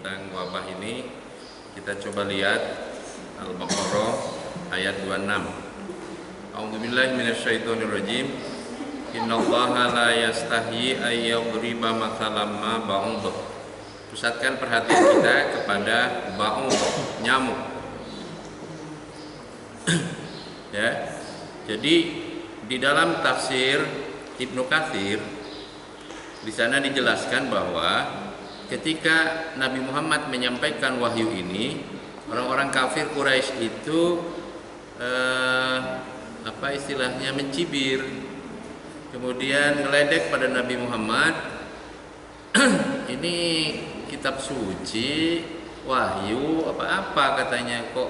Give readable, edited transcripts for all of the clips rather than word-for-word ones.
tentang wabah ini, kita coba lihat Al-Baqarah ayat 26. A'udzubillahi minasyaitonirrajim. Innallaha la yastahi ay yadriba mathalan ma ba'udah. Pusatkan perhatian kita kepada ba'udah, nyamuk. Ya. Jadi di dalam tafsir Ibnu Katsir di sana dijelaskan bahwa ketika Nabi Muhammad menyampaikan wahyu ini, orang-orang kafir Quraisy itu mencibir, kemudian ngeledek pada Nabi Muhammad. Ini kitab suci, wahyu apa-apa katanya, kok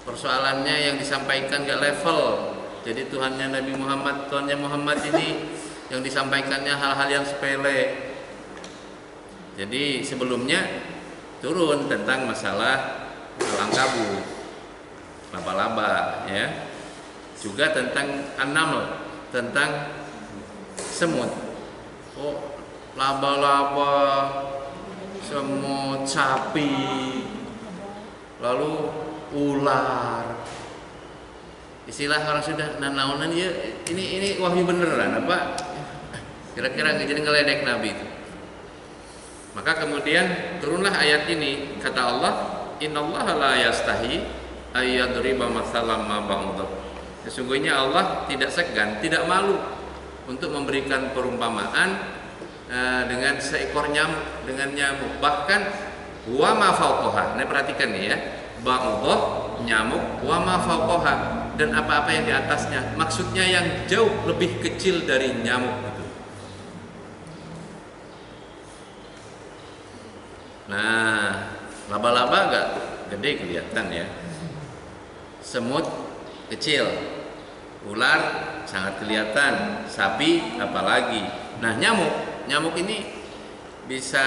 persoalannya yang disampaikan gak level. Jadi Tuhannya Nabi Muhammad, Tuhannya Muhammad ini yang disampaikannya hal-hal yang sepele. Jadi sebelumnya turun tentang masalah Al-Ankabut, laba-laba, ya. Juga tentang An-Naml, tentang semut. Oh, laba-laba, semut, sapi, lalu ular. Istilah orang sudah naon-naonan ya, ini wahyu beneran apa? Kira-kira jadi ngeledek Nabi itu. Maka kemudian turunlah ayat ini, kata Allah, innallaha la yastahi ay yadriba mathalan ma ba'udah. Sesungguhnya Allah tidak segan, tidak malu untuk memberikan perumpamaan dengan seekor nyamuk, dengan nyamuk. Bahkan wa ma fawqaha. Nah, perhatikan nih ya. Ba'udah, nyamuk, wa ma fawqaha, dan apa-apa yang di atasnya. Maksudnya yang jauh lebih kecil dari nyamuk itu. Nah, laba-laba agak gede kelihatan ya. Semut kecil, ular sangat kelihatan, sapi apalagi. Nah, nyamuk ini bisa,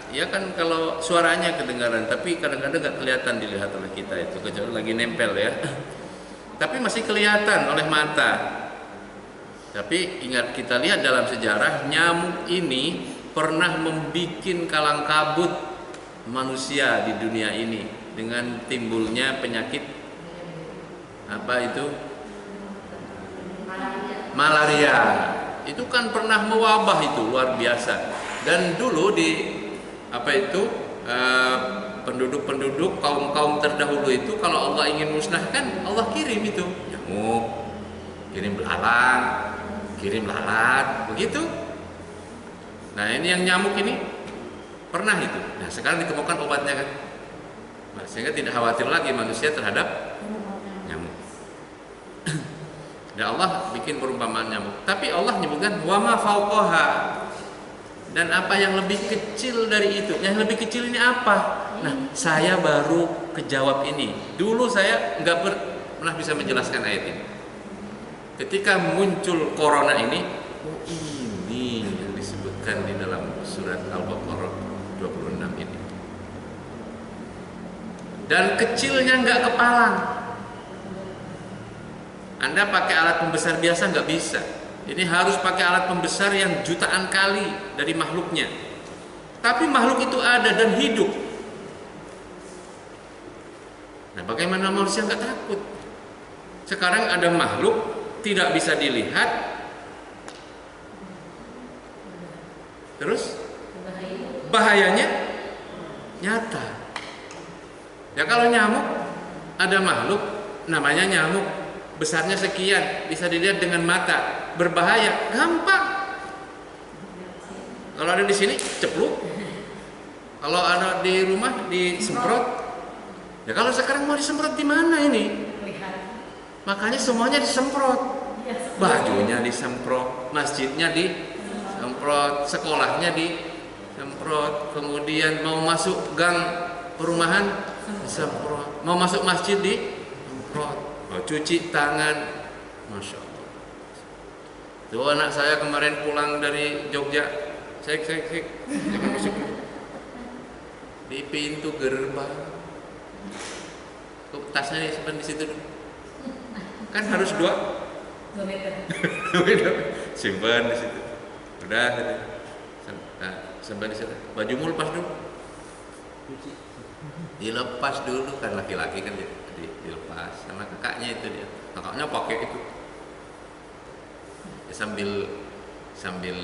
ya kan, kalau suaranya kedengaran, tapi kadang-kadang nggak kelihatan dilihat oleh kita itu, kecuali lagi nempel ya. Tapi masih kelihatan oleh mata. Tapi ingat, kita lihat dalam sejarah, nyamuk ini pernah membuat kalang kabut manusia di dunia ini dengan timbulnya penyakit apa itu? Malaria. Itu kan pernah mewabah, itu luar biasa. Dan dulu di penduduk kaum terdahulu itu, kalau Allah ingin musnahkan, Allah kirim itu nyamuk, kirim belalang, kirim lalat, begitu. Nah, ini yang nyamuk ini pernah itu. Nah, sekarang ditemukan obatnya kan. Nah, sehingga tidak khawatir lagi manusia terhadap nyamuk. Dan Allah bikin perumpamaan nyamuk. Tapi Allah menyebutkan wa ma fawqaha, dan apa yang lebih kecil dari itu. Yang lebih kecil ini apa? Nah, saya baru kejawab ini. Dulu saya nggak pernah bisa menjelaskan ayat ini. Ketika muncul corona ini, oh ini yang disebutkan di dalam surat Al-Baqarah 26 ini. Dan kecilnya nggak kepalang. Anda pakai alat pembesar biasa nggak bisa. Ini harus pakai alat pembesar yang jutaan kali dari makhluknya. Tapi makhluk itu ada dan hidup. Nah, bagaimana manusia nggak takut? Sekarang ada makhluk tidak bisa dilihat, terus bahayanya nyata. Ya, kalau nyamuk, ada makhluk namanya nyamuk, besarnya sekian, bisa dilihat dengan mata, berbahaya, gampang. Kalau ada di sini cepluk, kalau ada di rumah disemprot. Ya, kalau sekarang mau disemprot di mana ini? Makanya semuanya disemprot. Bajunya disemprot, masjidnya disemprot, sekolahnya disemprot, kemudian mau masuk gang perumahan disemprot, mau masuk masjid disemprot. Oh, cuci tangan, Masya Allah. Tuh, anak saya kemarin pulang dari Jogja, saya masuk di pintu gerbang, tasnya disimpan di situ dulu. Kan harus 2 meter. Simpan di situ. Udah, nah, simpan di situ. Bajumu lepas dulu. Dilepas dulu, kan laki-laki kan dilepas sama kakaknya itu, dia kakaknya pakai itu ya, sambil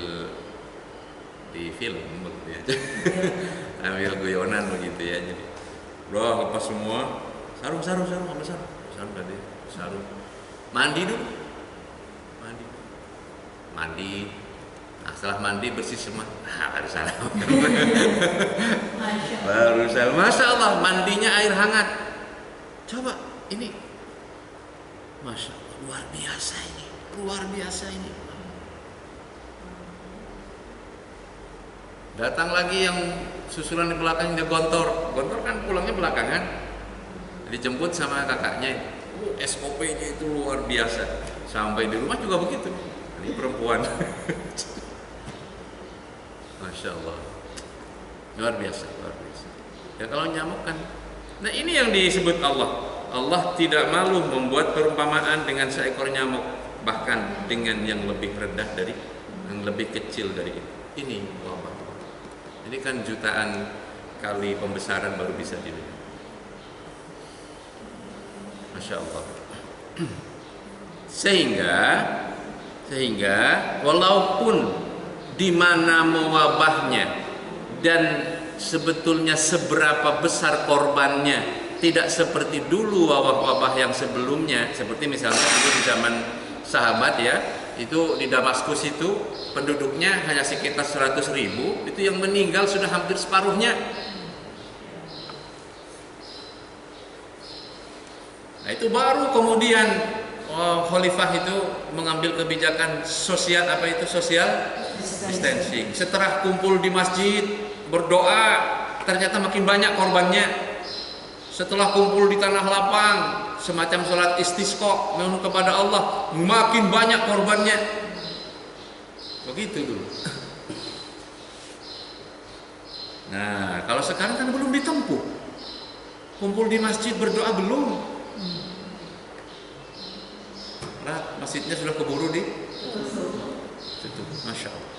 di film begitu ya. Ambil guyonan begitu ya. Jadi bro, lepas semua, sarung tadi, sarung, mandi dulu, mandi. Nah, setelah mandi bersih semua, baru salam. Baru salam. Masya Allah, mandinya air hangat. Coba ini, Masya Allah, luar biasa ini. Datang lagi yang susulan di belakang, dia gontor kan pulangnya belakangan, dijemput sama kakaknya. SOP-nya itu luar biasa. Sampai di rumah juga begitu. Ini perempuan. Masya Allah, luar biasa. Ya kalau nyamuk kan, nah ini yang disebut Allah tidak malu membuat perumpamaan dengan seekor nyamuk, bahkan dengan yang lebih rendah dari, yang lebih kecil dari itu. Ini wabah. Ini kan jutaan kali pembesaran baru bisa dilihat. Masya Allah. Sehingga walaupun di mana mewabahnya dan sebetulnya seberapa besar korbannya tidak seperti dulu wabah-wabah yang sebelumnya, seperti misalnya dulu di zaman sahabat ya, itu di Damaskus itu penduduknya hanya sekitar 100.000, itu yang meninggal sudah hampir separuhnya. Nah itu baru kemudian khalifah itu mengambil kebijakan social distancing. Setelah kumpul di masjid berdoa, ternyata makin banyak korbannya. Setelah kumpul di tanah lapang, semacam sholat istisqa memohon kepada Allah, makin banyak korbannya. Begitu dulu. Nah, kalau sekarang kan belum ditempuh. Kumpul di masjid berdoa belum. Nah, masjidnya sudah keburu ditutup. Masya Allah.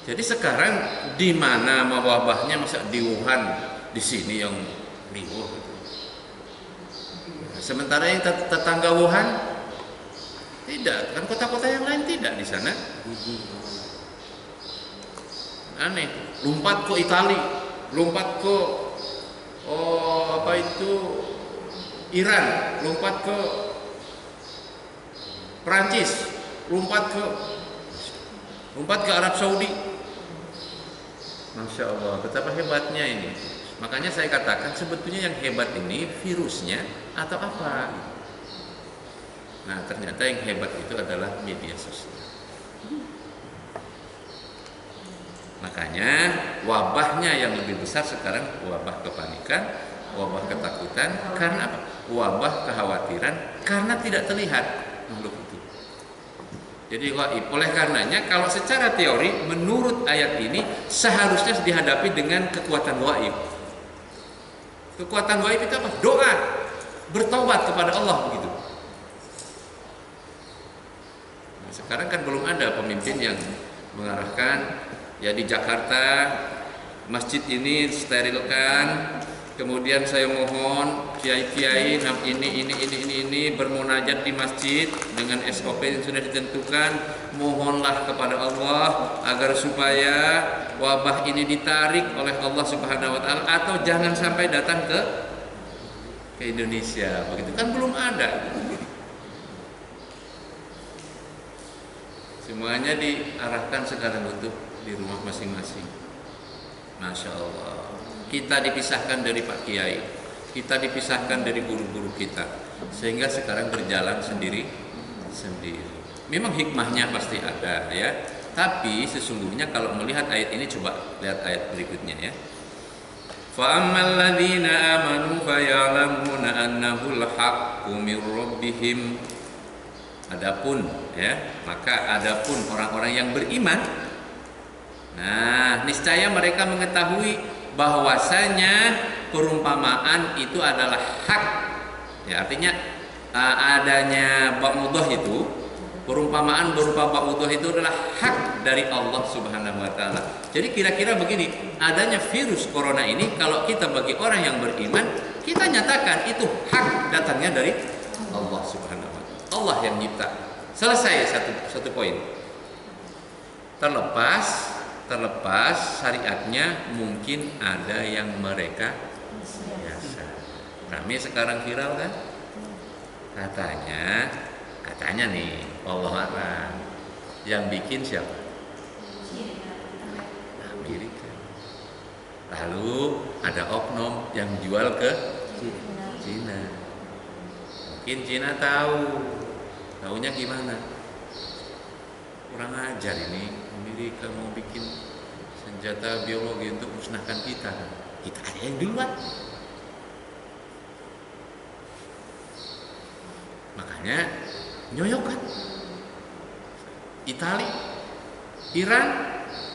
Jadi sekarang di mana wabahnya, masa di Wuhan, di sini yang riuh gitu. Sementara yang tetangga Wuhan tidak, kan kota-kota yang lain tidak di sana. Aneh, lompat ke Itali, lompat ke Iran, lompat ke Perancis, lompat ke Arab Saudi. Masya Allah, betapa hebatnya ini. Makanya saya katakan sebetulnya yang hebat ini virusnya atau apa. Nah ternyata yang hebat itu adalah media sosial. Makanya wabahnya yang lebih besar sekarang wabah kepanikan, wabah ketakutan. Karena apa? Wabah kekhawatiran karena tidak terlihat makhluk itu. Jadi gaib. Oleh karenanya kalau secara teori menurut ayat ini seharusnya dihadapi dengan kekuatan gaib. Kekuatan gaib itu apa? Doa, bertobat kepada Allah begitu. Nah, sekarang kan belum ada pemimpin yang mengarahkan ya di Jakarta masjid ini sterilkan. Kemudian saya mohon kiai-kiai ini bermunajat di masjid dengan SOP yang sudah ditentukan. Mohonlah kepada Allah agar supaya wabah ini ditarik oleh Allah Subhanahu wa taala atau jangan sampai datang ke Indonesia. Begitu kan belum ada. Semuanya diarahkan sekarang untuk di rumah masing-masing. Masya Allah. Kita dipisahkan dari Pak Kiai, kita dipisahkan dari guru-guru kita, sehingga sekarang berjalan sendiri. Memang hikmahnya pasti ada ya, tapi sesungguhnya kalau melihat ayat ini, coba lihat ayat berikutnya ya. Fa ammal ladzina amanu fayalamuna annahu al-haqqu mir rabbihim. Adapun orang-orang yang beriman, nah niscaya mereka mengetahui bahwasanya perumpamaan itu adalah hak. Ya, artinya adanya ba'mudah itu Perumpamaan berupa ba'udah itu adalah hak dari Allah Subhanahu wa taala. Jadi kira-kira begini, adanya virus corona ini kalau kita bagi orang yang beriman, kita nyatakan itu hak datangnya dari Allah Subhanahu wa taala. Allah yang nyipta. Selesai satu poin. Terlepas syariatnya mungkin ada yang mereka biasa. Rame sekarang viral kan? Katanya nih, Allah a'lam, yang bikin siapa? Amerika. Lalu ada oknum yang jual ke Cina. Mungkin Cina tahunya gimana? Kurang ajar ini, Amerika mau bikin senjata biologi untuk musnahkan kita. Kita aja yang duluan. Makanya nyoyok kan? Itali, Iran,